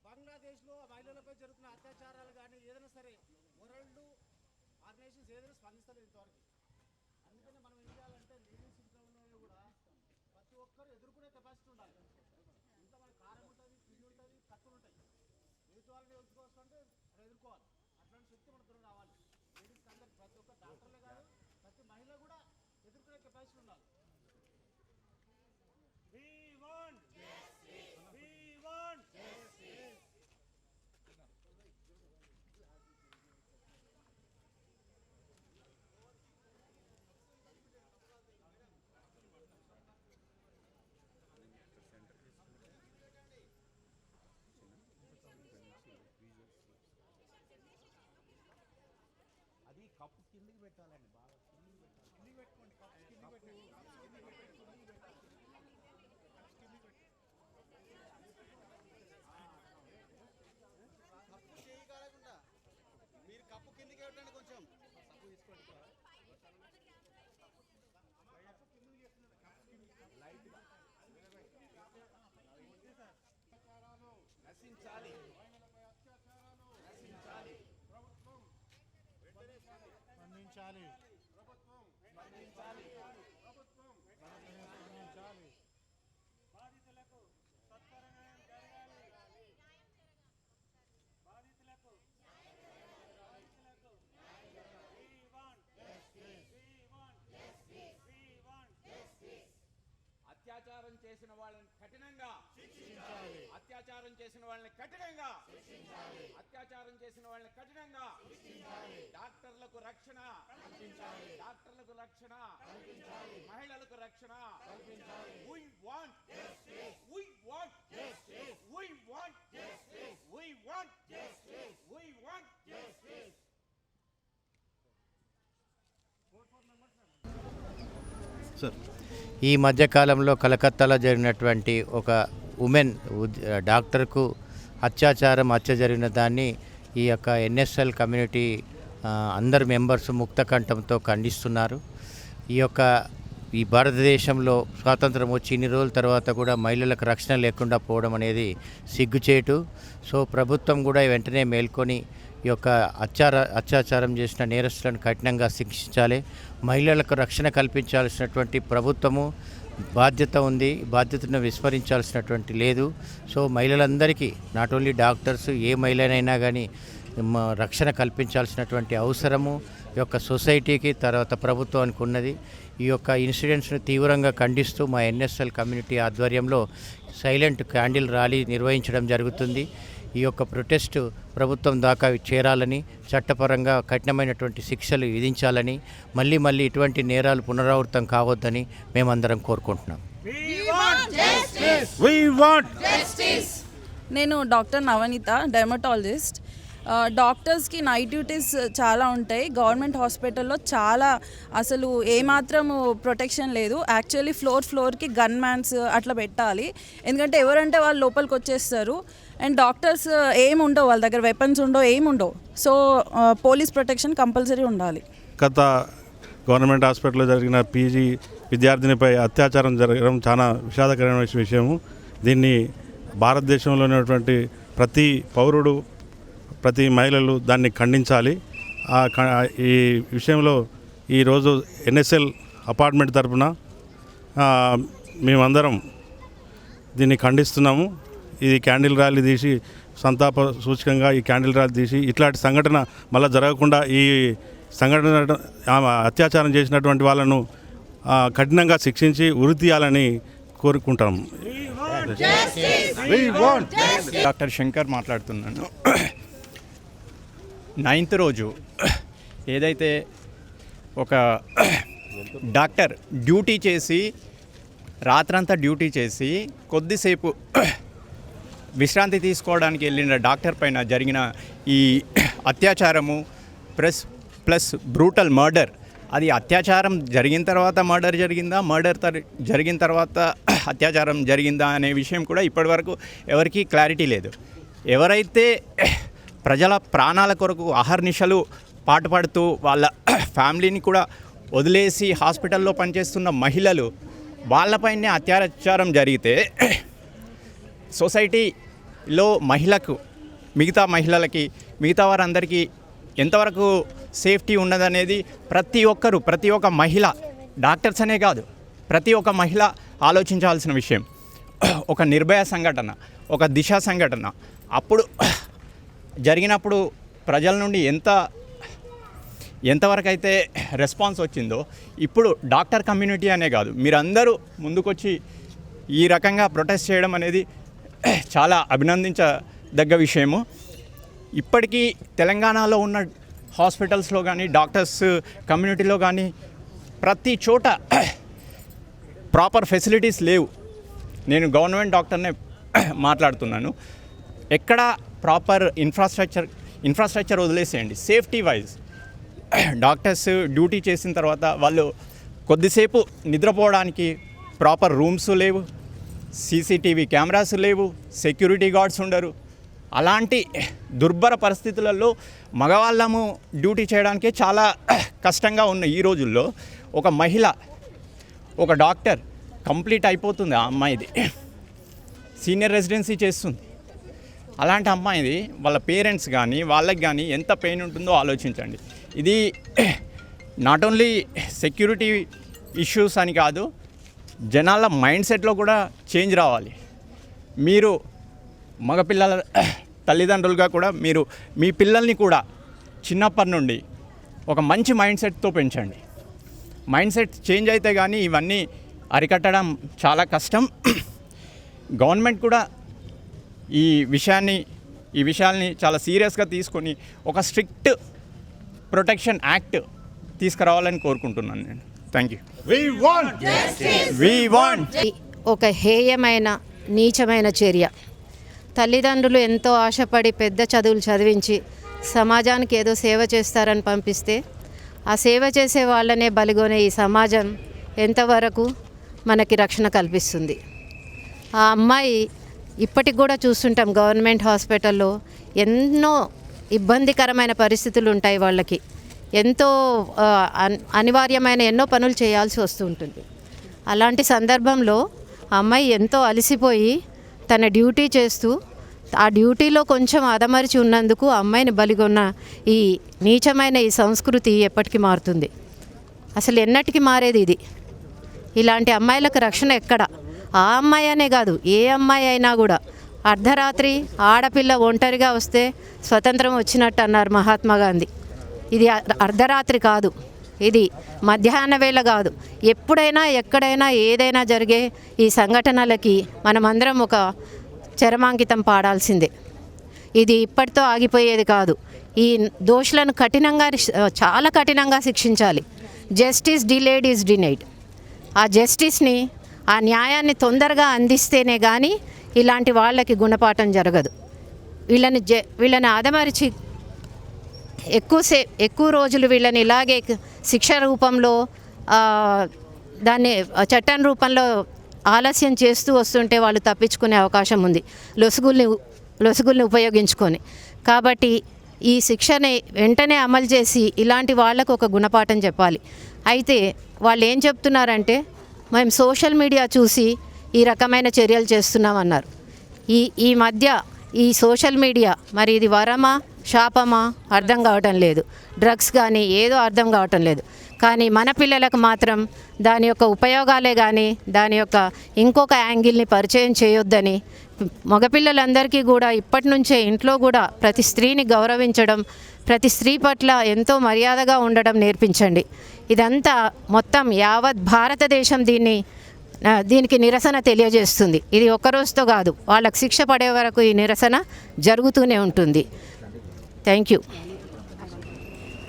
బంగ్లాదేశ్లో మహిళలపై జరుగుతున్న అత్యాచారాలు కానీ ఏదైనా సరే వరల్డ్ ఆర్గనైజేషన్స్ ఏదైనా స్పందిస్తలేదు ఇంతవరకు. అందుకని మనం ఏం చేయాలంటే లేడీస్ ఇంట్లో ఉన్నవాళ్ళు కూడా ప్రతి ఒక్కరు ఎదుర్కొనే కెపాసిటీ ఉండాలి. ఇంట్లో మన కారం ఉంటుంది, పిండి ఉంటుంది, కత్తులు ఉంటాయి. ఎదుటి వాళ్ళని ఎదుర్కోవాలంటే అది ఎదుర్కోవాలి. అట్లాంటి శక్తి మన దూరం రావాలి. లేడీస్ అందరికి ప్రతి ఒక్క డాక్టర్లే కాదు ప్రతి మహిళ కూడా ఎదుర్కొనే కెపాసిటీ ఉండాలి. అది కప్పు కిందికి పెట్టాలండి, బాగా కిందికి పెట్టాలి. కిందికి పెట్టుకోండి, కప్పు కిందికి పెట్టండి. కప్పు చేయగలకుండా మీరు కప్పు కిందికి పెట్టండి, కొంచెం కప్పు తీసుకోండి. నశించాలి, నశించాలి. స్పందించాలి, స్పందించాలి. స్పందించాలి. బాధితులకు సత్వర న్యాయం జరగాలి. బాధితులకు అత్యాచారం చేసిన వాళ్ళని కఠినంగా శిక్షించాలి, అత్యాచారం చేసిన వాళ్ళని కఠినంగా శిక్షించాలి, అత్యాచారం చేసిన వాళ్ళని కఠినంగా శిక్షించాలి. డాక్టర్లకు రక్షణ కల్పించాలి, డాక్టర్లకు రక్షణ కల్పించాలి, మహిళలకు రక్షణ కల్పించాలి. We want justice, we want justice, we want justice, we want justice, we want justice. ఈ మధ్యకాలంలో కలకత్తాలో జరిగినటువంటి ఒక ఉమెన్ డాక్టర్కు హత్య జరిగిన దాన్ని ఈ యొక్క ఎన్ఎస్ఎల్ కమ్యూనిటీ అందరు మెంబర్స్ ముక్తకంఠంతో ఖండిస్తున్నారు. ఈ భారతదేశంలో స్వాతంత్రం వచ్చి ఇన్ని రోజుల తర్వాత కూడా మహిళలకు రక్షణ లేకుండా పోవడం అనేది సిగ్గుచేటు. సో ప్రభుత్వం కూడా వెంటనే మేల్కొని ఈ యొక్క అత్యాచారం చేసిన నేరస్తులను కఠినంగా శిక్షించాలి. మహిళలకు రక్షణ కల్పించాల్సినటువంటి ప్రభుత్వము బాధ్యత ఉంది, బాధ్యతను విస్మరించాల్సినటువంటి లేదు. సో మహిళలందరికీ నాట్ ఓన్లీ డాక్టర్స్, ఏ మహిళనైనా కానీ రక్షణ కల్పించాల్సినటువంటి అవసరము ఈ యొక్క సొసైటీకి తర్వాత ప్రభుత్వానికి ఉన్నది. ఈ యొక్క ఇన్సిడెంట్స్ను తీవ్రంగా ఖండిస్తూ మా ఎన్ఎస్ఎల్ కమ్యూనిటీ ఆధ్వర్యంలో సైలెంట్ క్యాండిల్ ర్యాలీ నిర్వహించడం జరుగుతుంది. ఈ యొక్క ప్రొటెస్ట్ ప్రభుత్వం దాకా చేరాలని, చట్టపరంగా కఠినమైనటువంటి శిక్షలు విధించాలని, మళ్ళీ ఇటువంటి నేరాలు పునరావృతం కావద్దని మేమందరం కోరుకుంటున్నాం. నేను డాక్టర్ నవనీత, డెర్మటాలజిస్ట్. డాక్టర్స్కి నైట్ డ్యూటీస్ చాలా ఉంటాయి. గవర్నమెంట్ హాస్పిటల్లో చాలా అసలు ఏమాత్రం ప్రొటెక్షన్ లేదు. యాక్చువల్లీ ఫ్లోర్కి గన్ మ్యాన్స్ అట్లా పెట్టాలి, ఎందుకంటే ఎవరంటే వాళ్ళు లోపలికి వచ్చేస్తారు. అండ్ డాక్టర్స్ ఏమి ఉండవు, వాళ్ళ దగ్గర వెపన్స్ ఉండవు, ఏమి ఉండవు. సో పోలీస్ ప్రొటెక్షన్ కంపల్సరీ ఉండాలి. గత గవర్నమెంట్ హాస్పిటల్లో జరిగిన పీజీ విద్యార్థినిపై అత్యాచారం జరగడం చాలా విషాదకరమైన విషయము. దీన్ని భారతదేశంలో ఉన్నటువంటి ప్రతి పౌరుడు, ప్రతి మహిళలు దాన్ని ఖండించాలి. ఈ విషయంలో ఈరోజు ఎన్ఎస్ఎల్ అపార్ట్మెంట్ తరఫున మేమందరం దీన్ని ఖండిస్తున్నాము. ఇది క్యాండిల్ ర్యాలీ తీసి సంతాప సూచకంగా ఈ క్యాండిల్ ర్యాలీ తీసి ఇట్లాంటి సంఘటన మళ్ళీ జరగకుండా ఈ సంఘటన అత్యాచారం చేసినటువంటి వాళ్ళను కఠినంగా శిక్షించి ఉరి తీయాలని కోరుకుంటాము. డాక్టర్ శంకర్ మాట్లాడుతున్నాను. 9th రోజు ఏదైతే ఒక డాక్టర్ డ్యూటీ చేసి రాత్రంతా డ్యూటీ చేసి కొద్దిసేపు విశ్రాంతి తీసుకోవడానికి వెళ్ళిన డాక్టర్ పైన జరిగిన ఈ అత్యాచారము ప్లస్ బ్రూటల్ మర్డర్, అది అత్యాచారం జరిగిన తర్వాత మర్డర్ జరిగిందా, జరిగిన తర్వాత అత్యాచారం జరిగిందా అనే విషయం కూడా ఇప్పటివరకు ఎవరికీ క్లారిటీ లేదు. ఎవరైతే ప్రజల ప్రాణాల కొరకు అహర్నిశలు పాటుపడుతూ వాళ్ళ ఫ్యామిలీని కూడా వదిలేసి హాస్పిటల్లో పనిచేస్తున్న మహిళలు వాళ్ళపైనే అత్యాచారం జరిగితే సొసైటీలో మహిళకు మిగతా మహిళలకి మిగతా వారందరికీ ఎంతవరకు సేఫ్టీ ఉన్నదనేది ప్రతి ఒక్క మహిళ, డాక్టర్స్ అనే కాదు, ప్రతి ఒక్క మహిళ ఆలోచించాల్సిన విషయం. ఒక నిర్భయ సంఘటన, ఒక దిశ సంఘటన అప్పుడు జరిగినప్పుడు ప్రజల నుండి ఎంతవరకు అయితే రెస్పాన్స్ వచ్చిందో ఇప్పుడు డాక్టర్ కమ్యూనిటీ అనే కాదు, మీరందరూ ముందుకొచ్చి ఈ రకంగా ప్రొటెస్ట్ చేయడం అనేది చాలా అభినందించదగ్గ విషయము. ఇప్పటికీ తెలంగాణలో ఉన్న హాస్పిటల్స్లో కానీ డాక్టర్స్ కమ్యూనిటీలో కానీ ప్రతి చోట ప్రాపర్ ఫెసిలిటీస్ లేవు. నేను గవర్నమెంట్ డాక్టర్నే మాట్లాడుతున్నాను. ఎక్కడ ప్రాపర్ ఇన్ఫ్రాస్ట్రక్చర్ వదిలేసేయండి. సేఫ్టీ వైజ్ డాక్టర్స్ డ్యూటీ చేసిన తర్వాత వాళ్ళు కొద్దిసేపు నిద్రపోవడానికి ప్రాపర్ రూమ్స్ లేవు, సీసీటీవీ కెమెరాస్ లేవు, సెక్యూరిటీ గార్డ్స్ ఉండరు. అలాంటి దుర్భర పరిస్థితులలో మగవాళ్ళము డ్యూటీ చేయడానికే చాలా కష్టంగా ఉన్న ఈ రోజుల్లో ఒక మహిళ, ఒక డాక్టర్ కంప్లీట్ అయిపోతుంది. ఆ అమ్మాయిది సీనియర్ రెసిడెన్సీ చేస్తుంది. అలాంటి అమ్మాయిది వాళ్ళ పేరెంట్స్ కానీ వాళ్ళకి కానీ ఎంత పెయిన్ ఉంటుందో ఆలోచించండి. ఇది నాట్ ఓన్లీ సెక్యూరిటీ ఇష్యూస్ అని కాదు, జనాల మైండ్ సెట్లో కూడా చేంజ్ రావాలి. మీరు మగపిల్లల తల్లిదండ్రులుగా కూడా మీరు మీ పిల్లల్ని కూడా చిన్నప్పటి నుండి ఒక మంచి మైండ్ సెట్తో పెంచండి. మైండ్ సెట్ చేంజ్ అయితే కానీ ఇవన్నీ అరికట్టడం చాలా కష్టం. గవర్నమెంట్ కూడా ఈ విషయాల్ని చాలా సీరియస్గా తీసుకొని ఒక స్ట్రిక్ట్ ప్రొటెక్షన్ యాక్ట్ తీసుకురావాలని కోరుకుంటున్నాను నేను. Thank you. We want ఒక హేయమైన నీచమైన చర్య. తల్లిదండ్రులు ఎంతో ఆశపడి పెద్ద చదువులు చదివించి సమాజానికి ఏదో సేవ చేస్తారని పంపిస్తే ఆ సేవ చేసే వాళ్ళనే బలిగొనే ఈ సమాజం ఎంతవరకు మనకి రక్షణ కల్పిస్తుంది? ఆ అమ్మాయి ఇప్పటికి కూడా చూస్తుంటాం గవర్నమెంట్ హాస్పిటల్లో ఎన్నో ఇబ్బందికరమైన పరిస్థితులు ఉంటాయి. వాళ్ళకి ఎంతో అనివార్యమైన ఎన్నో పనులు చేయాల్సి వస్తూ ఉంటుంది. అలాంటి సందర్భంలో ఆ అమ్మాయి ఎంతో అలసిపోయి తన డ్యూటీ చేస్తూ ఆ డ్యూటీలో కొంచెం అదమరిచి ఉన్నందుకు ఆ అమ్మాయిని బలిగొన్న ఈ నీచమైన ఈ సంస్కృతి ఎప్పటికీ మారుతుంది? అసలు ఎన్నటికి మారేది ఇది? ఇలాంటి అమ్మాయిలకు రక్షణ ఎక్కడ? ఆ అమ్మాయి అనే కాదు, ఏ అమ్మాయి అయినా కూడా అర్ధరాత్రి ఆడపిల్ల ఒంటరిగా వస్తే స్వతంత్రం వచ్చినట్టు అన్నారు మహాత్మా గాంధీ. ఇది అర్ధరాత్రి కాదు, ఇది మధ్యాహ్న వేళ కాదు. ఎప్పుడైనా ఎక్కడైనా ఏదైనా జరిగే ఈ సంఘటనలకి మనమందరం ఒక చరమాంకితం పాడాల్సిందే. ఇది ఇప్పటితో ఆగిపోయేది కాదు. ఈ దోషులను చాలా కఠినంగా శిక్షించాలి. Justice delayed is denied. ఆ జస్టిస్ని, ఆ న్యాయాన్ని తొందరగా అందిస్తేనే కానీ ఇలాంటి వాళ్ళకి గుణపాఠం జరగదు. వీళ్ళని ఆదమరిచి ఎక్కువ రోజులు వీళ్ళని ఇలాగే శిక్ష రూపంలో దాన్ని చట్టం రూపంలో ఆలస్యం చేస్తూ వస్తుంటే వాళ్ళు తప్పించుకునే అవకాశం ఉంది లొసుగుల్ని ఉపయోగించుకొని. కాబట్టి ఈ శిక్షని వెంటనే అమలు చేసి ఇలాంటి వాళ్ళకు ఒక గుణపాఠం చెప్పాలి. అయితే వాళ్ళు ఏం చెప్తున్నారంటే మేము సోషల్ మీడియా చూసి ఈ రకమైన చర్యలు చేస్తున్నామన్నారు. ఈ మధ్య ఈ సోషల్ మీడియా మరి ఇది వరమా శాపమా అర్థం కావటం లేదు. డ్రగ్స్ కానీ ఏదో అర్థం కావటం లేదు. కానీ మన పిల్లలకు మాత్రం దాని యొక్క ఉపయోగాలే కానీ దాని యొక్క ఇంకొక యాంగిల్ని పరిచయం చేయొద్దని, మగపిల్లలందరికీ కూడా ఇప్పటి నుంచే ఇంట్లో కూడా ప్రతి స్త్రీని గౌరవించడం, ప్రతి స్త్రీ పట్ల ఎంతో మర్యాదగా ఉండడం నేర్పించండి. ఇదంతా మొత్తం యావత్ భారతదేశం దీనికి నిరసన తెలియజేస్తుంది. ఇది ఒక్కరోజుతో కాదు, వాళ్ళకి శిక్ష పడే వరకు ఈ నిరసన జరుగుతూనే ఉంటుంది. Thank you.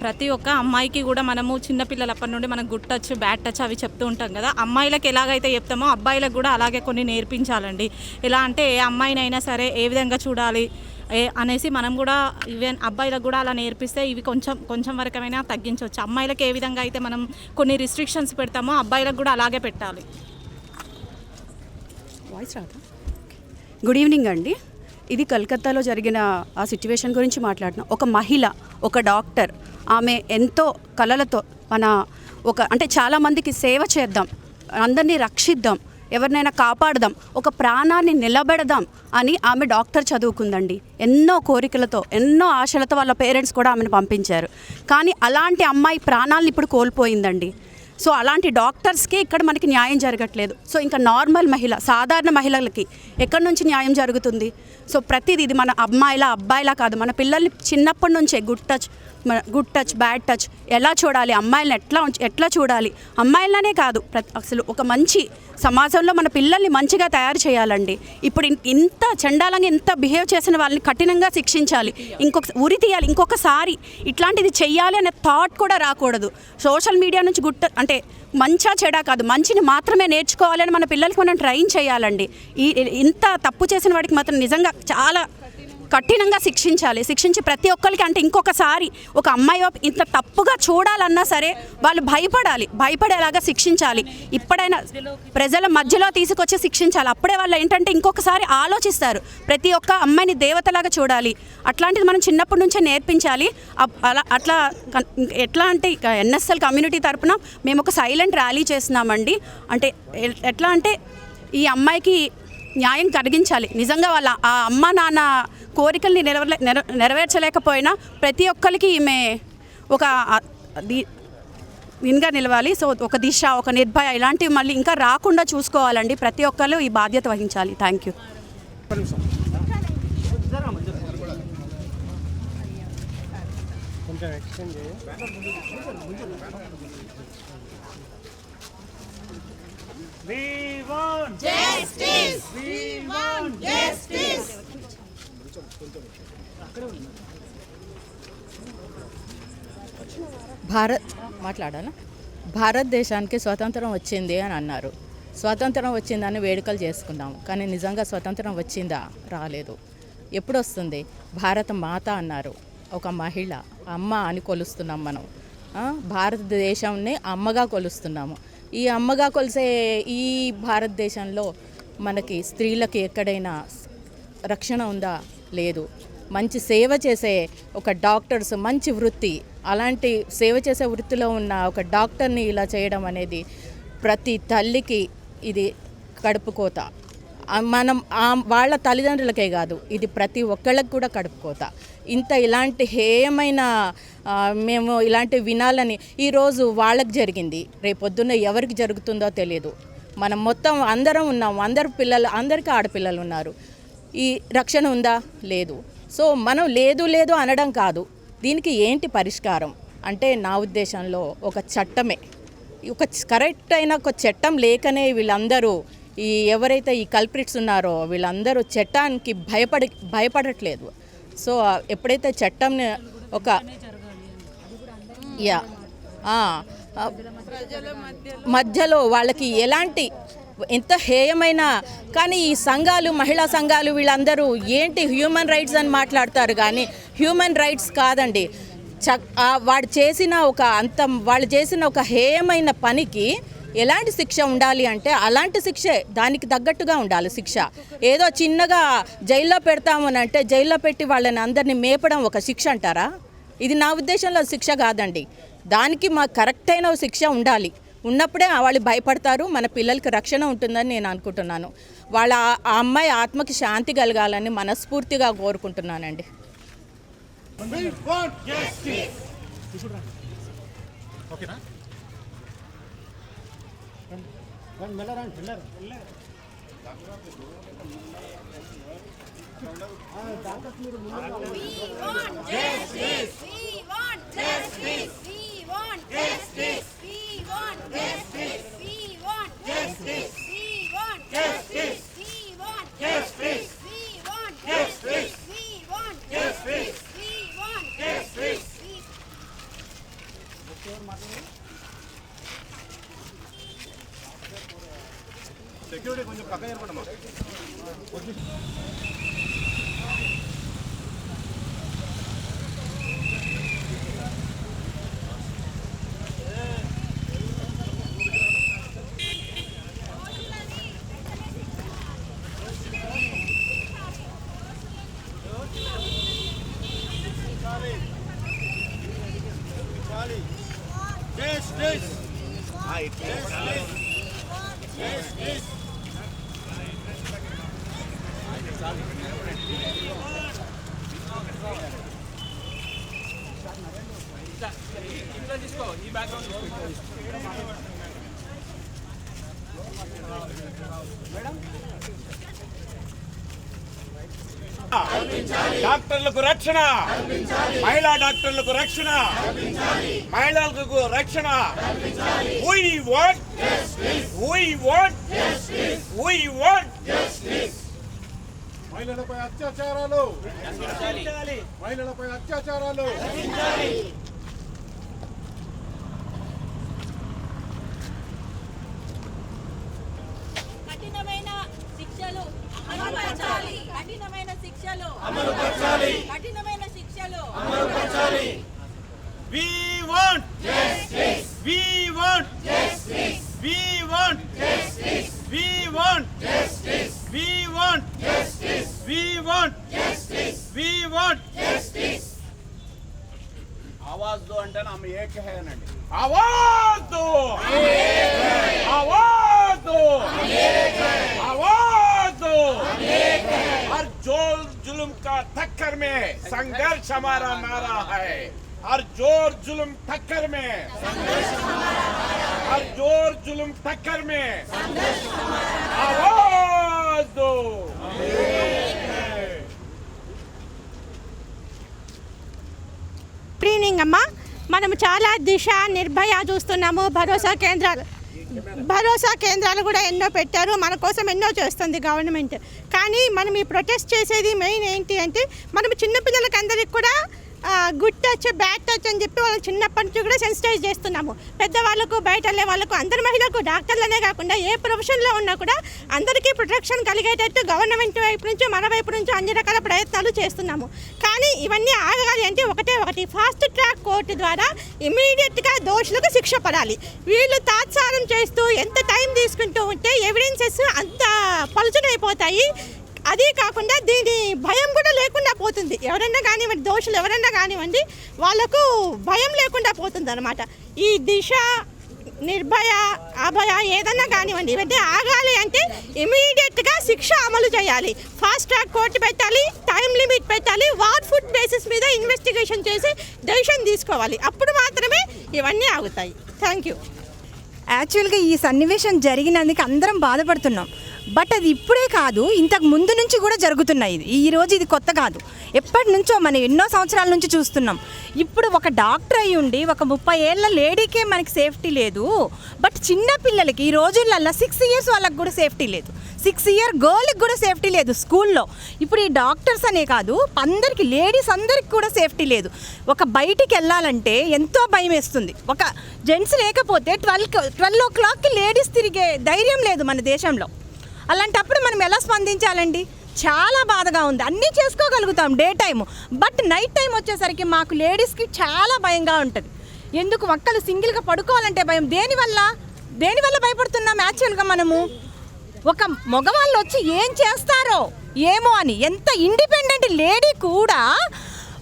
ప్రతి ఒక్క అమ్మాయికి కూడా మనము చిన్నపిల్లలప్పటి నుండి మనం గుడ్ టచ్ బ్యాడ్ టచ్ అవి చెప్తూ ఉంటాం కదా. అమ్మాయిలకు ఎలాగైతే చెప్తామో అబ్బాయిలకు కూడా అలాగే కొన్ని నేర్పించాలండి. ఎలా అంటే ఏ అమ్మాయినైనా సరే ఏ విధంగా చూడాలి అనేసి మనం కూడా ఈవెన్ అబ్బాయిలకు కూడా అలా నేర్పిస్తే ఇవి కొంచెం వరకమైనా తగ్గించవచ్చు. అమ్మాయిలకు ఏ విధంగా అయితే మనం కొన్ని రిస్ట్రిక్షన్స్ పెడతామో అబ్బాయిలకు కూడా అలాగే పెట్టాలి. వాయిస్ రాదా? గుడ్ ఈవినింగ్ అండి. ఇది కలకత్తాలో జరిగిన ఆ సిచ్యువేషన్ గురించి మాట్లాడుతున్నాం. ఒక మహిళ, ఒక డాక్టర్ ఆమె ఎంతో కలలతో అంటే చాలామందికి సేవ చేద్దాం, అందరినీ రక్షిద్దాం, ఎవరినైనా కాపాడదాం, ఒక ప్రాణాన్ని నిలబెడదాం అని ఆమె డాక్టర్ చదువుకుందండి. ఎన్నో కోరికలతో, ఎన్నో ఆశలతో వాళ్ళ పేరెంట్స్ కూడా ఆమెను పంపించారు. కానీ అలాంటి అమ్మాయి ప్రాణాలను ఇప్పుడు కోల్పోయిందండి. సో అలాంటి డాక్టర్స్కి ఇక్కడ మనకి న్యాయం జరగట్లేదు. సో ఇంకా నార్మల్ మహిళ, సాధారణ మహిళలకి ఎక్కడి నుంచి న్యాయం జరుగుతుంది? సో ప్రతిదీ ఇది మన అబ్బాయిలా కాదు, మన పిల్లల్ని చిన్నప్పటి నుంచే గుడ్ టచ్ బ్యాడ్ టచ్ ఎలా చూడాలి, అమ్మాయిలను ఎట్లా చూడాలి, అమ్మాయిలనే కాదు అసలు ఒక మంచి సమాజంలో మన పిల్లల్ని మంచిగా తయారు చేయాలండి. ఇప్పుడు ఇంత చండాలంగా ఇంత బిహేవ్ చేసిన వాళ్ళని కఠినంగా శిక్షించాలి, ఉరి తీయాలి, ఇంకొకసారి ఇట్లాంటిది చెయ్యాలి అనే థాట్ కూడా రాకూడదు. సోషల్ మీడియా నుంచి అంటే మంచా చెడా కాదు, మంచిని మాత్రమే నేర్చుకోవాలని మన పిల్లలకి మనం ట్రైన్ చేయాలండి. ఇంత తప్పు చేసిన వాడికి మాత్రం నిజంగా చాలా కఠినంగా శిక్షించి ప్రతి ఒక్కరికి, అంటే ఇంకొకసారి ఒక అమ్మాయి ఇంత తప్పుగా చూడాలన్నా సరే వాళ్ళు భయపడేలాగా శిక్షించాలి. ఇప్పుడైనా ప్రజల మధ్యలో తీసుకొచ్చి శిక్షించాలి. అప్పుడే వాళ్ళు ఏంటంటే ఇంకొకసారి ఆలోచిస్తారు, ప్రతి ఒక్క అమ్మాయిని దేవతలాగా చూడాలి. అట్లాంటిది మనం చిన్నప్పటి నుంచే నేర్పించాలి. ఎట్లా అంటే ఎన్ఎస్ఎల్ కమ్యూనిటీ తరపున మేము ఒక సైలెంట్ ర్యాలీ చేస్తున్నామండి. అంటే ఎట్లా అంటే ఈ అమ్మాయికి న్యాయం కలిగించాలి. నిజంగా వాళ్ళ ఆ అమ్మ నాన్న కోరికల్ని నెరవేర్చలేకపోయినా ప్రతి ఒక్కరికి ఈమె ఒక విన్గా నిలవాలి. సో ఒక దిశ, ఒక నిర్భయ ఇలాంటివి మళ్ళీ ఇంకా రాకుండా చూసుకోవాలండి. ప్రతి ఒక్కరు ఈ బాధ్యత వహించాలి. Thank you. We want justice. We want justice. భారతదేశానికి స్వతంత్రం వచ్చింది అని అన్నారు. స్వతంత్రం వచ్చిందని వేడుకలు చేసుకున్నాము. కానీ నిజంగా స్వతంత్రం వచ్చిందా? రాలేదు. ఎప్పుడు వస్తుంది? భారత మాత అన్నారు, ఒక మహిళ, అమ్మ అని కొలుస్తున్నాం మనం. భారతదేశాన్ని అమ్మగా కొలుస్తున్నాము. ఈ అమ్మగా కొలిసే ఈ భారతదేశంలో మనకి స్త్రీలకి ఎక్కడైనా రక్షణ ఉందా? లేదు. మంచి సేవ చేసే ఒక డాక్టర్స్, మంచి వృత్తి, అలాంటి సేవ చేసే వృత్తిలో ఉన్న ఒక డాక్టర్ని ఇలా చేయడం అనేది ప్రతి తల్లికి ఇది కడుపుకోత. మనం వాళ్ళ తల్లిదండ్రులకే కాదు, ఇది ప్రతి ఒక్కళ్ళకి కూడా కడుపుకోత. ఇలాంటి హేయమైన మేము ఇలాంటివి వినాలని ఈరోజు వాళ్ళకి జరిగింది, రేపొద్దున్న ఎవరికి జరుగుతుందో తెలియదు. మనం మొత్తం అందరం ఉన్నాం, అందరికీ ఆడపిల్లలు ఉన్నారు. ఈ రక్షణ ఉందా? లేదు. సో మనం లేదు అనడం కాదు. దీనికి ఏంటి పరిష్కారం అంటే నా ఉద్దేశంలో ఒక చట్టమే, ఒక కరెక్ట్ అయిన ఒక చట్టం లేకనే వీళ్ళందరూ ఎవరైతే ఈ కల్ప్రిట్స్ ఉన్నారో వీళ్ళందరూ చట్టానికి భయపడట్లేదు. సో ఎప్పుడైతే చట్టంని ఒక మధ్యలో వాళ్ళకి ఎలాంటి ఎంత హేయమైన, కానీ ఈ సంఘాలు, మహిళా సంఘాలు వీళ్ళందరూ ఏంటి హ్యూమన్ రైట్స్ అని మాట్లాడతారు, కానీ హ్యూమన్ రైట్స్ కాదండి. వాళ్ళు చేసిన ఒక హేయమైన పనికి ఎలాంటి శిక్ష ఉండాలి అంటే అలాంటి శిక్షే, దానికి తగ్గట్టుగా ఉండాలి శిక్ష. ఏదో చిన్నగా జైల్లో పెడతామనంటే జైల్లో పెట్టి వాళ్ళని అందరినీ మేపడం ఒక శిక్ష అంటారా? ఇది నా ఉద్దేశంలో శిక్ష కాదండి. దానికి కరెక్ట్ అయిన శిక్ష ఉండాలి. ఉన్నప్పుడే వాళ్ళు భయపడతారు, మన పిల్లలకి రక్షణ ఉంటుందని నేను అనుకుంటున్నాను. ఆ అమ్మాయి ఆత్మకి శాంతి కలగాలని మనస్ఫూర్తిగా కోరుకుంటున్నానండి. సెక్యూరిటీ కొంచెం పక్క ఏర్పడమా. డాక్టర్లకు రక్షణ, మహిళా డాక్టర్లకు రక్షణ, మహిళలకు రక్షణ. We want మహిళలపై అత్యాచారాలు, మహిళలపై అత్యాచారాలు. కఠినమైన శిక్షలు అమలుపరచాలి, కఠినమైన శిక్షలు అమలుపరచాలి, కఠినమైన శిక్షలు అమలుపరచాలి. We want justice. We want justice. We want justice. We want justice. We want justice. We want justice. We want justice. आवाज दो अंटे हम एक है नंडी. आवाज दो. आवाज दो. आवाज दो. हर जोर जुल्म का टक्कर में संघर्ष हमारा नारा है. हर जोर जुल्म टक्कर में, हर जोर जुल्म टक्कर में आवाज दो. గుడ్ ఈవినింగ్ అమ్మా. మనం చాలా దిశ, నిర్భయ చూస్తున్నాము. భరోసా కేంద్రాలు కూడా ఎన్నో పెట్టారు, మన కోసం ఎన్నో చేస్తుంది గవర్నమెంట్. కానీ మనం ఈ ప్రొటెస్ట్ చేసేది మెయిన్ ఏంటి అంటే, మనం చిన్నపిల్లలకి అందరికి కూడా గుడ్ టచ్, బ్యాడ్ టచ్ అని చెప్పి వాళ్ళకి చిన్నప్పటి నుంచి కూడా సెన్సిటైజ్ చేస్తున్నాము. పెద్దవాళ్ళకు, బయట వెళ్ళే వాళ్ళకు, అందరి మహిళలకు, డాక్టర్లనే కాకుండా ఏ ప్రొఫెషన్లో ఉన్నా కూడా అందరికీ ప్రొటెక్షన్ కలిగేటట్టు గవర్నమెంట్ వైపు నుంచి, మన వైపు నుంచి అన్ని రకాల ప్రయత్నాలు చేస్తున్నాము. కానీ ఇవన్నీ ఆగాలి అంటే ఒకటి ఫాస్ట్ ట్రాక్ కోర్టు ద్వారా ఇమీడియట్గా దోషులకు శిక్ష పడాలి. వీళ్ళు తాత్సారం చేస్తూ ఎంత టైం తీసుకుంటూ ఉంటే ఎవిడెన్సెస్ అంత పలుచనైపోతాయి. అదే కాకుండా దీని భయం కూడా లేకుండా పోతుంది. ఎవరన్నా కానివ్వండి, దోషులు ఎవరన్నా కానివ్వండి, వాళ్ళకు భయం లేకుండా పోతుంది అనమాట. ఈ దిశ, నిర్భయ, అభయ ఏదన్నా కానివ్వండి, ఇవన్నీ ఆగాలి అంటే ఇమీడియట్గా శిక్ష అమలు చేయాలి. ఫాస్ట్ ట్రాక్ కోర్టు పెట్టాలి, టైం లిమిట్ పెట్టాలి, వార్ఫుట్ బేసిస్ మీద ఇన్వెస్టిగేషన్ చేసి డెసిషన్ తీసుకోవాలి. అప్పుడు మాత్రమే ఇవన్నీ ఆగుతాయి. Thank you. యాక్చువల్గా ఈ సన్నివేశం జరిగినందుకు అందరం బాధపడుతున్నాం. బట్ అది ఇప్పుడే కాదు, ఇంతకు ముందు నుంచి కూడా జరుగుతున్నాయి. ఈరోజు ఇది కొత్త కాదు, ఎప్పటి నుంచో మనం ఎన్నో సంవత్సరాల నుంచి చూస్తున్నాం. ఇప్పుడు ఒక డాక్టర్ అయ్యి ఉండి ఒక 30 ఏళ్ళ లేడీకే మనకి సేఫ్టీ లేదు. బట్ చిన్న పిల్లలకి ఈ రోజులల్లో 6 ఇయర్స్ వాళ్ళకి కూడా సేఫ్టీ లేదు, 6 ఇయర్ గర్ల్కి కూడా సేఫ్టీ లేదు స్కూల్లో. ఇప్పుడు ఈ డాక్టర్స్ అనే కాదు, అందరికీ, లేడీస్ అందరికి కూడా సేఫ్టీ లేదు. ఒక బయటికి వెళ్ళాలంటే ఎంతో భయం వేస్తుంది. ఒక జెంట్స్ లేకపోతే 12 o'clockకి లేడీస్ తిరిగే ధైర్యం లేదు మన దేశంలో. అలాంటప్పుడు మనం ఎలా స్పందించాలండి? చాలా బాధగా ఉంది. అన్నీ చేసుకోగలుగుతాం day time, but night time వచ్చేసరికి మాకు లేడీస్కి చాలా భయంగా ఉంటుంది. ఎందుకు ఒక్కళ్ళు సింగిల్గా పడుకోవాలంటే భయం. దేనివల్ల భయపడుతున్నాం? యాక్చువల్గా మనము ఒక మగవాళ్ళు వచ్చి ఏం చేస్తారో ఏమో అని. ఎంత ఇండిపెండెంట్ లేడీ కూడా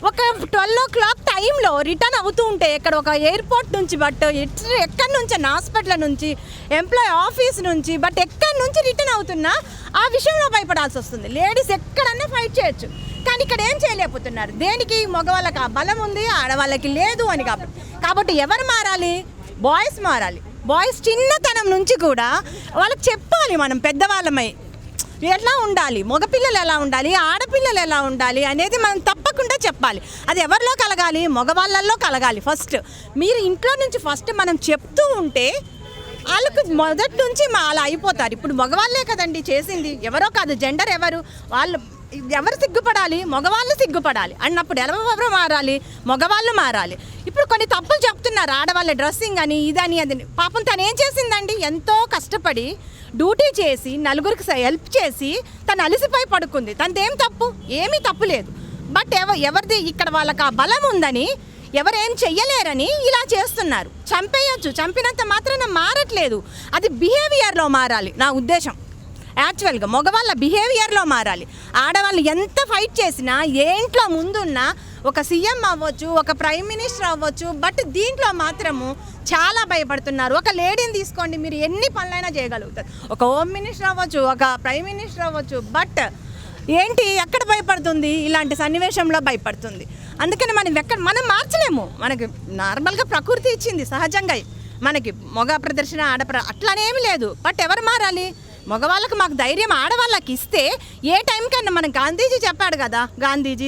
ఒక 12 o'clock టైంలో రిటర్న్ అవుతూ ఉంటే, ఇక్కడ ఒక ఎయిర్పోర్ట్ నుంచి, బట్ ఎక్కడి నుంచి, హాస్పిటల్ నుంచి, ఎంప్లాయ్ ఆఫీస్ నుంచి, బట్ ఎక్కడి నుంచి రిటర్న్ అవుతున్నా ఆ విషయంలో భయపడాల్సి వస్తుంది. లేడీస్ ఎక్కడన్నా ఫైట్ చేయొచ్చు, కానీ ఇక్కడ ఏం చేయలేకపోతున్నారు. దేనికి? మగవాళ్ళకి ఆ బలం ఉంది, ఆడవాళ్ళకి లేదు అని. కాబట్టి ఎవరు మారాలి? బాయ్స్ మారాలి. బాయ్స్ చిన్నతనం నుంచి కూడా వాళ్ళకి చెప్పాలి, మనం పెద్దవాళ్ళమై ఎట్లా ఉండాలి, మగపిల్లలు ఎలా ఉండాలి, ఆడపిల్లలు ఎలా ఉండాలి అనేది మనం తప్పకుండా చెప్పాలి. అది ఎవరిలో కలగాలి? మగవాళ్ళల్లో కలగాలి. ఫస్ట్ మీరు ఇంట్లో నుంచి ఫస్ట్ మనం చెప్తూ ఉంటే వాళ్ళకు మొదటి నుంచి అలా అయిపోతారు. ఇప్పుడు మగవాళ్ళే కదండి చేసింది, ఎవరో కాదు, జెండర్ ఎవరు సిగ్గుపడాలి? మగవాళ్ళు సిగ్గుపడాలి అన్నప్పుడు ఎవరు మారాలి? మగవాళ్ళు మారాలి. ఇప్పుడు కొన్ని తప్పులు చెప్తున్నారు, ఆడవాళ్ళ డ్రెస్సింగ్ అని, ఇదని, అదని. పాపం తను ఏం చేసిందండి? ఎంతో కష్టపడి డ్యూటీ చేసి నలుగురికి హెల్ప్ చేసి తను అలసిపోయి పడుకుంది. తనదేం తప్పు? ఏమీ తప్పు లేదు. బట్ ఎవరిది ఇక్కడ వాళ్ళకి ఆ బలం ఉందని, ఎవరేం చెయ్యలేరని ఇలా చేస్తున్నారు. చంపేయచ్చు, చంపినంత మాత్రాన మారట్లేదు. అది బిహేవియర్లో మారాలి నా ఉద్దేశం. యాక్చువల్గా మగవాళ్ళ బిహేవియర్లో మారాలి. ఆడవాళ్ళు ఎంత ఫైట్ చేసినా, ఏ ఇంట్లో ముందున్నా ఒక సీఎం అవ్వచ్చు, ఒక ప్రైమ్ మినిస్టర్ అవ్వచ్చు, బట్ దీంట్లో మాత్రము చాలా భయపడుతున్నారు. ఒక లేడీని తీసుకోండి, మీరు ఎన్ని పనులైనా చేయగలుగుతారు. ఒక హోమ్ మినిస్టర్ అవ్వచ్చు, ఒక ప్రైమ్ మినిస్టర్ అవ్వచ్చు, బట్ ఏంటి ఎక్కడ భయపడుతుంది? ఇలాంటి సన్నివేశంలో భయపడుతుంది. అందుకని మనం మార్చలేము. మనకి నార్మల్గా ప్రకృతి ఇచ్చింది సహజంగా, మనకి మగ ప్రదర్శన అట్లానేమి లేదు. బట్ ఎవరు మారాలి? మగవాళ్ళకి మాకు ధైర్యం ఆడవాళ్ళకి ఇస్తే ఏ టైంకన్నా, మనం గాంధీజీ చెప్పాడు కదా, గాంధీజీ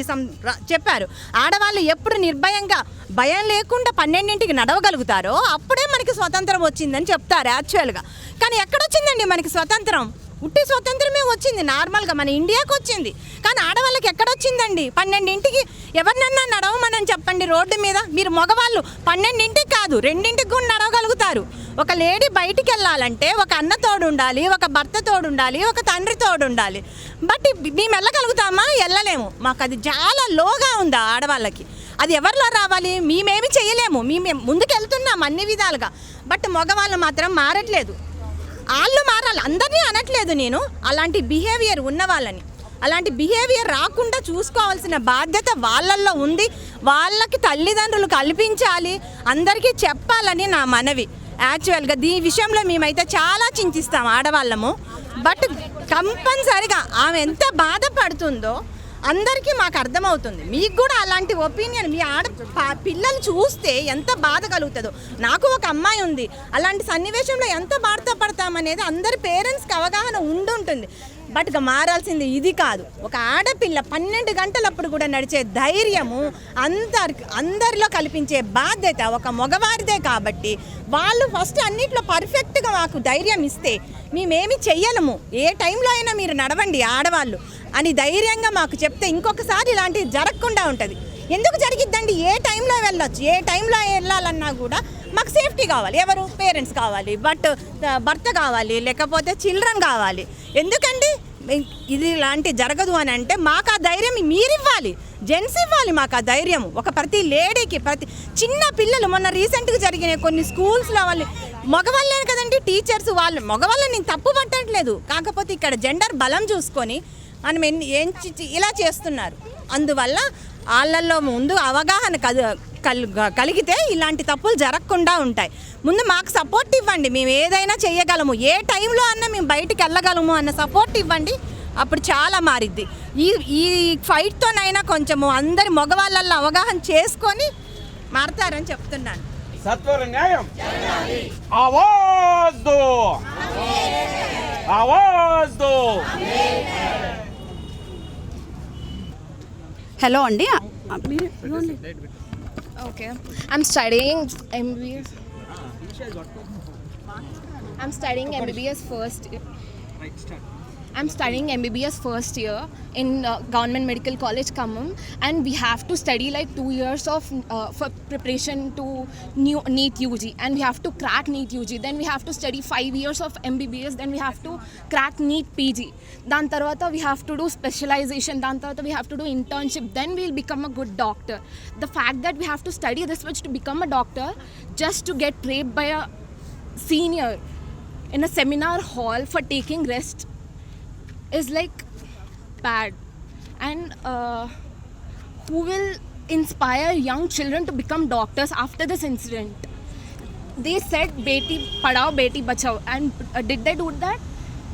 చెప్పారు, ఆడవాళ్ళు ఎప్పుడు నిర్భయంగా భయం లేకుండా 12ంటికి నడవగలుగుతారో అప్పుడే మనకి స్వతంత్రం వచ్చిందని చెప్తారు యాక్చువల్గా. కానీ ఎక్కడొచ్చిందండి మనకి స్వతంత్రం? ఉట్టి స్వతంత్రమే వచ్చింది, నార్మల్గా మన ఇండియాకి వచ్చింది. కానీ ఆడవాళ్ళకి ఎక్కడొచ్చిందండి? 12ంటికి ఎవరినన్నా నడవమని చెప్పండి రోడ్డు మీద, మీరు మగవాళ్ళు 12ంటికి కాదు 2ంటికి కూడా నడవగలుగుతారు. ఒక లేడీ బయటికి వెళ్ళాలంటే ఒక అన్న తోడు ఉండాలి, ఒక భర్త తోడు ఉండాలి, ఒక తండ్రి తోడు ఉండాలి. బట్ మేము వెళ్ళగలుగుతామా? వెళ్ళలేము. మాకు అది చాలా లోగా ఉంది ఆడవాళ్ళకి. అది ఎవరిలో రావాలి? మేమేమి చేయలేము. మేము ముందుకు వెళ్తున్నాం అన్ని విధాలుగా. బట్ మగవాళ్ళు మాత్రం మారట్లేదు. వాళ్ళు మారాలి, అందరినీ అనట్లేదు నేను, అలాంటి బిహేవియర్ ఉన్న వాళ్ళని. అలాంటి బిహేవియర్ రాకుండా చూసుకోవాల్సిన బాధ్యత వాళ్ళల్లో ఉంది. వాళ్ళకి తల్లిదండ్రులు కల్పించాలి, అందరికీ చెప్పాలని నా మనవి. యాక్చువల్గా ఈ విషయంలో మేమైతే చాలా చింతిస్తాం ఆడవాళ్ళము. బట్ కంపల్సరిగా ఆమె ఎంత బాధపడుతుందో అందరికీ మాకు అర్థమవుతుంది. మీకు కూడా అలాంటి ఒపీనియన్, మీ పిల్లలు చూస్తే ఎంత బాధ కలుగుతుందో. నాకు ఒక అమ్మాయి ఉంది, అలాంటి సన్నివేశంలో ఎంత బాధపడతామనేది అందరి పేరెంట్స్కి అవగాహన ఉండుంటుంది. బట్ మారాల్సింది ఇది కాదు. ఒక ఆడపిల్ల 12 గంటలప్పుడు కూడా నడిచే ధైర్యము అందరిలో కల్పించే బాధ్యత ఒక మగవారిదే. కాబట్టి వాళ్ళు ఫస్ట్ అన్నిట్లో పర్ఫెక్ట్గా మాకు ధైర్యం ఇస్తే మేమేమి చెయ్యలేము. ఏ టైంలో అయినా మీరు నడవండి ఆడవాళ్ళు అని ధైర్యంగా మాకు చెప్తే ఇంకొకసారి ఇలాంటివి జరగకుండా ఉంటుంది. ఎందుకు జరిగిద్దండి? ఏ టైంలో వెళ్ళొచ్చు, ఏ టైంలో వెళ్ళాలన్నా కూడా మాకు సేఫ్టీ కావాలి. ఎవరు? పేరెంట్స్ కావాలి, బట్ భర్త కావాలి, లేకపోతే చిల్డ్రన్ కావాలి. ఎందుకండి ఇది ఇలాంటి జరగదు అని అంటే మాకు ఆ ధైర్యం మీరు ఇవ్వాలి, జెంట్స్ ఇవ్వాలి మాకు ఆ ధైర్యం. ఒక ప్రతి లేడీకి, ప్రతి చిన్న పిల్లలు మొన్న రీసెంట్గా జరిగిన కొన్ని స్కూల్స్లో వాళ్ళు మగవాళ్ళే కదండి టీచర్స్, వాళ్ళు మగవాళ్ళని నేను తప్పు పట్టట్లేదు. కాకపోతే ఇక్కడ జెండర్ బలం చూసుకొని మనం ఇలా చేస్తున్నారు. అందువల్ల వాళ్ళల్లో ముందు అవగాహన కలిగితే ఇలాంటి తప్పులు జరగకుండా ఉంటాయి. ముందు మాకు సపోర్ట్ ఇవ్వండి, మేము ఏదైనా చేయగలము, ఏ టైంలో అన్నా మేము బయటికి వెళ్ళగలము అన్న సపోర్ట్ ఇవ్వండి. అప్పుడు చాలా మారిద్ది. ఈ ఫైట్తోనైనా కొంచెము అందరి మగవాళ్ళల్లో అవగాహన చేసుకొని మారతారని చెప్తున్నాను. సత్వర న్యాయం, ఆవాజ్ దో, ఆవాజ్ దో. హలో అండి. Okay, I'm studying MBBS. I'm studying MBBS first. I'm studying MBBS first year in Government Medical College Khammam, and we have to study like 2 years of for preparation to NEET UG, and we have to crack NEET UG. Then we have to study 5 years of MBBS. Then we have to crack NEET PG. Dan tarvata we have to do specialization. Dan tarvata we have to do internship. Then we'll become a good doctor. The fact that we have to study this much to become a doctor, just to get raped by a senior in a seminar hall for taking rest, is like bad. And who will inspire young children to become doctors after this incident? They said beti padhao beti bachao, and did they do that?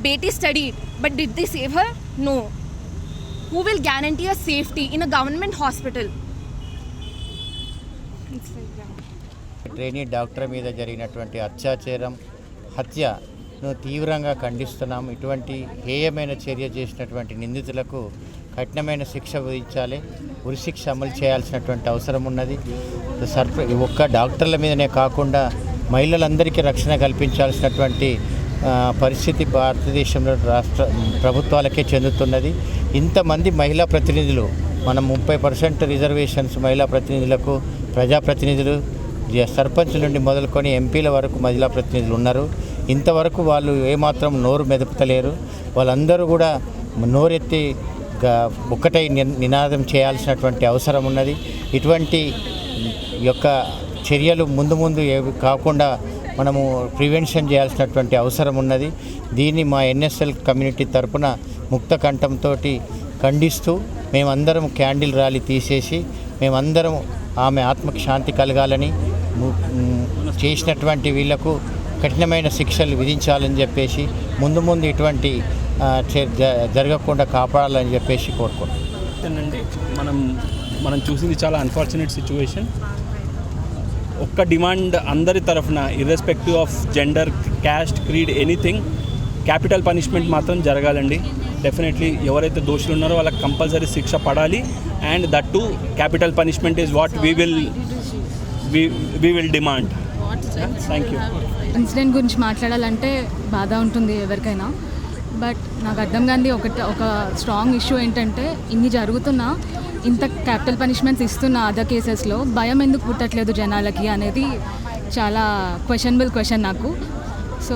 Beti studied, but did they save her? No. Who will guarantee her safety in a government hospital? It's like that. Trainee doctor మీద జరిగినటువంటి అత్యాచారం, హత్య తీవ్రంగా ఖండిస్తున్నాము. ఇటువంటి హేయమైన చర్య చేసినటువంటి నిందితులకు కఠినమైన శిక్ష విధించాలి, ఉరిశిక్ష అమలు చేయాల్సినటువంటి అవసరం ఉన్నది. ఒక్క డాక్టర్ల మీదనే కాకుండా మహిళలందరికీ రక్షణ కల్పించాల్సినటువంటి పరిస్థితి భారతదేశంలో రాష్ట్ర ప్రభుత్వాలకే చెందుతున్నది. ఇంతమంది మహిళా ప్రతినిధులు, మనం 30% రిజర్వేషన్స్ మహిళా ప్రతినిధులకు, ప్రజాప్రతినిధులు, సర్పంచ్ నుండి మొదలుకొని ఎంపీల వరకు మహిళా ప్రతినిధులు ఉన్నారు. ఇంతవరకు వాళ్ళు ఏమాత్రం నోరు మెదపుతలేరు. వాళ్ళందరూ కూడా నోరెత్తి ఒక్కటై నినాదం చేయాల్సినటువంటి అవసరం ఉన్నది. ఇటువంటి యొక్క చర్యలు ముందు కాకుండా మనము ప్రివెన్షన్ చేయాల్సినటువంటి అవసరం ఉన్నది. దీన్ని మా ఎన్ఎస్ఎల్ కమ్యూనిటీ తరపున ముక్త కంఠంతో ఖండిస్తూ మేమందరం క్యాండిల్ ర్యాలీ తీసేసి మేమందరం ఆమె ఆత్మకు శాంతి కలగాలని చేసినటువంటి వీళ్లకు కఠినమైన శిక్షలు విధించాలని చెప్పేసి ముందు ముందు ఇటువంటి జరగకుండా కాపాడాలని చెప్పేసి కోరుకుంటున్నాం. మనం చూసింది చాలా అన్ఫార్చునేట్ సిచ్యువేషన్. ఒక్క డిమాండ్ అందరి తరఫున irrespective of gender, caste, creed, anything, capital punishment మాత్రం జరగాలండి. డెఫినెట్లీ ఎవరైతే దోషులు ఉన్నారో వాళ్ళకి కంపల్సరీ శిక్ష పడాలి. And that to capital punishment is what we will demand. Thank you. Incident గురించి మాట్లాడాలంటే బాధ ఉంటుంది ఎవరికైనా. బట్ నాకు అర్థం కాని ఒక స్ట్రాంగ్ ఇష్యూ ఏంటంటే ఇన్ని జరుగుతున్నా ఇంత క్యాపిటల్ పనిష్మెంట్స్ ఇస్తున్న అదర్ కేసెస్లో భయం ఎందుకు పుట్టట్లేదు జనాలకి అనేది చాలా క్వశ్చనబుల్ క్వశ్చన్ నాకు. సో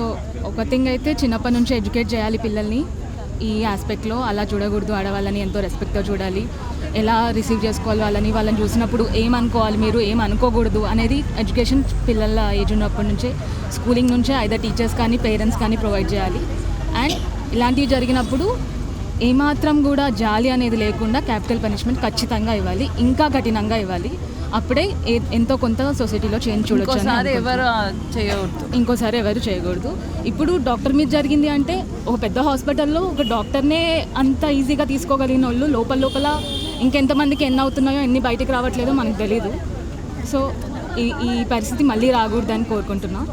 ఒక థింగ్ అయితే చిన్నప్పటి నుంచి ఎడ్యుకేట్ చేయాలి పిల్లల్ని ఈ ఆస్పెక్ట్లో. అలా చూడకూడదు, ఆడవాళ్ళని ఎంతో రెస్పెక్ట్తో చూడాలి, ఎలా రిసీవ్ చేసుకోవాలి వాళ్ళని చూసినప్పుడు ఏమనుకోవాలి, మీరు ఏం అనుకోకూడదు అనేది ఎడ్యుకేషన్ పిల్లల ఏజ్ ఉన్నప్పటి నుంచే, స్కూలింగ్ నుంచే ఐదర్ టీచర్స్ కానీ పేరెంట్స్ కానీ ప్రొవైడ్ చేయాలి. అండ్ ఇలాంటివి జరిగినప్పుడు ఏమాత్రం కూడా జాలి అనేది లేకుండా క్యాపిటల్ పనిష్మెంట్ ఖచ్చితంగా ఇవ్వాలి, ఇంకా కఠినంగా ఇవ్వాలి. అప్పుడే ఎంతో కొంత సొసైటీలో చేంజ్ చూడొచ్చు. ఇంకోసారి ఎవరు చేయకూడదు. ఇప్పుడు డాక్టర్ మీద జరిగింది అంటే ఒక పెద్ద హాస్పిటల్లో ఒక డాక్టర్నే అంత ఈజీగా తీసుకోగలిగిన వాళ్ళు లోపల ఇంకెంతమందికి ఎన్ని అవుతున్నాయో ఎన్ని బయటికి రావట్లేదో మనకు తెలీదు. సో ఈ పరిస్థితి మళ్ళీ రాకూడదని కోరుకుంటున్నాను.